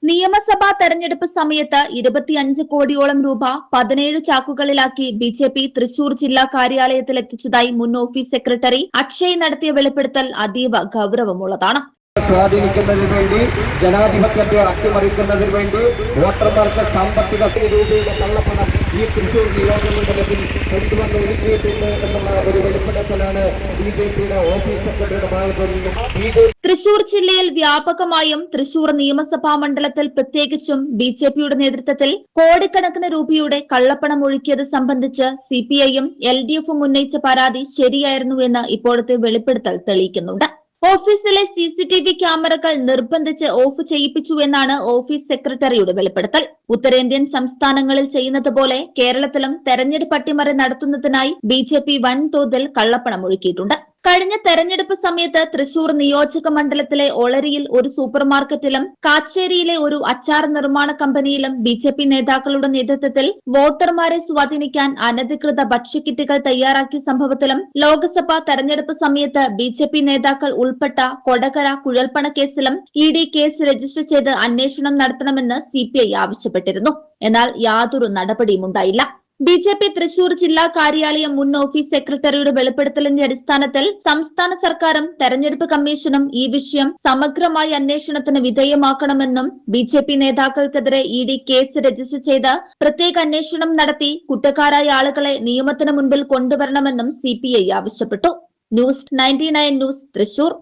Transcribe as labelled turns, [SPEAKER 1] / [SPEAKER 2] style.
[SPEAKER 1] നിയമസഭാ തെരഞ്ഞെടുപ്പ് സമയത്ത് 25 കോടിയോളം രൂപ 17 ചാക്കുകളിലാക്കി ബിജെപി തൃശൂർ ജില്ലാ കാര്യാലയത്തിൽ എത്തിച്ചതായി മുൻ ഓഫീസ് സെക്രട്ടറി അക്ഷയ് നടത്തിയ വെളിപ്പെടുത്തൽ അതീവ ഗൌരവമുള്ളതാണ്.
[SPEAKER 2] സ്വാധീനിക്കുന്നതിന് വേണ്ടി ജനാധിപത്യത്തെ അട്ടിമറിക്കുന്നതിന് വേണ്ടി വോട്ടർമാർക്ക് സാമ്പത്തിക രൂപയുടെ കള്ളപ്പണം ഈ തൃശൂർ നിയോജകമണ്ഡലത്തിൽ കൊണ്ടുവന്ന് ഒരുക്കിയിട്ടുണ്ട് എന്നുള്ള ഒരു വെളിപ്പെടുത്തലാണ് ബിജെപിയുടെ ഓഫീസ് സെക്രട്ടറിയുടെ ഭാഗത്തു നിന്നും.
[SPEAKER 1] തൃശൂർ ജില്ലയിൽ വ്യാപകമായും തൃശൂർ നിയമസഭാ മണ്ഡലത്തിൽ പ്രത്യേകിച്ചും ബിജെപിയുടെ നേതൃത്വത്തിൽ കോടിക്കണക്കിന് രൂപയുടെ കള്ളപ്പണം ഒഴുക്കിയത് സംബന്ധിച്ച് സിപിഐയും എൽഡിഎഫും ഉന്നയിച്ച പരാതി ശരിയായിരുന്നുവെന്ന് ഇപ്പോഴത്തെ വെളിപ്പെടുത്തൽ തെളിയിക്കുന്നുണ്ട്. ഓഫീസിലെ സിസിടിവി ക്യാമറകൾ നിർബന്ധിച്ച് ഓഫ് ചെയ്യിപ്പിച്ചുവെന്നാണ് ഓഫീസ് സെക്രട്ടറിയുടെ വെളിപ്പെടുത്തൽ. ഉത്തരേന്ത്യൻ സംസ്ഥാനങ്ങളിൽ ചെയ്യുന്നത് പോലെ കേരളത്തിലും തെരഞ്ഞെടുപ്പ് അട്ടിമറി നടത്തുന്നതിനായി ബിജെപി വൻതോതിൽ കള്ളപ്പണം ഒഴുക്കിയിട്ടുണ്ട്. കഴിഞ്ഞ തെരഞ്ഞെടുപ്പ് സമയത്ത് തൃശൂർ നിയോജക മണ്ഡലത്തിലെ ഒളരിയിൽ ഒരു സൂപ്പർമാർക്കറ്റിലും കാച്ചേരിയിലെ ഒരു അച്ചാർ നിർമ്മാണ കമ്പനിയിലും ബിജെപി നേതാക്കളുടെ നേതൃത്വത്തിൽ വോട്ടർമാരെ സ്വാധീനിക്കാൻ അനധികൃത ഭക്ഷ്യക്കിറ്റുകൾ തയ്യാറാക്കിയ സംഭവത്തിലും ലോക്സഭാ തെരഞ്ഞെടുപ്പ് സമയത്ത് ബിജെപി നേതാക്കൾ ഉൾപ്പെട്ട കൊടകര കുഴൽപ്പണ കേസിലും ഇഡി കേസ് രജിസ്റ്റർ ചെയ്ത് അന്വേഷണം നടത്തണമെന്ന് സിപിഐ ആവശ്യപ്പെട്ടിരുന്നു. എന്നാൽ യാതൊരു നടപടിയുമുണ്ടായില്ല. ബിജെപി തൃശൂർ ജില്ലാ കാര്യാലയം മുൻ ഓഫീസ് സെക്രട്ടറിയുടെ വെളിപ്പെടുത്തലിന്റെ അടിസ്ഥാനത്തിൽ സംസ്ഥാന സർക്കാരും തെരഞ്ഞെടുപ്പ് കമ്മീഷനും ഈ വിഷയം സമഗ്രമായി അന്വേഷണത്തിന് വിധേയമാക്കണമെന്നും ബിജെപി നേതാക്കൾക്കെതിരെ ഇഡി കേസ് രജിസ്റ്റർ ചെയ്ത് പ്രത്യേക അന്വേഷണം നടത്തി കുറ്റക്കാരായ ആളുകളെ നിയമത്തിന് മുൻപിൽ കൊണ്ടുവരണമെന്നും സിപിഐ ആവശ്യപ്പെട്ടു. News 99 news Thrissur.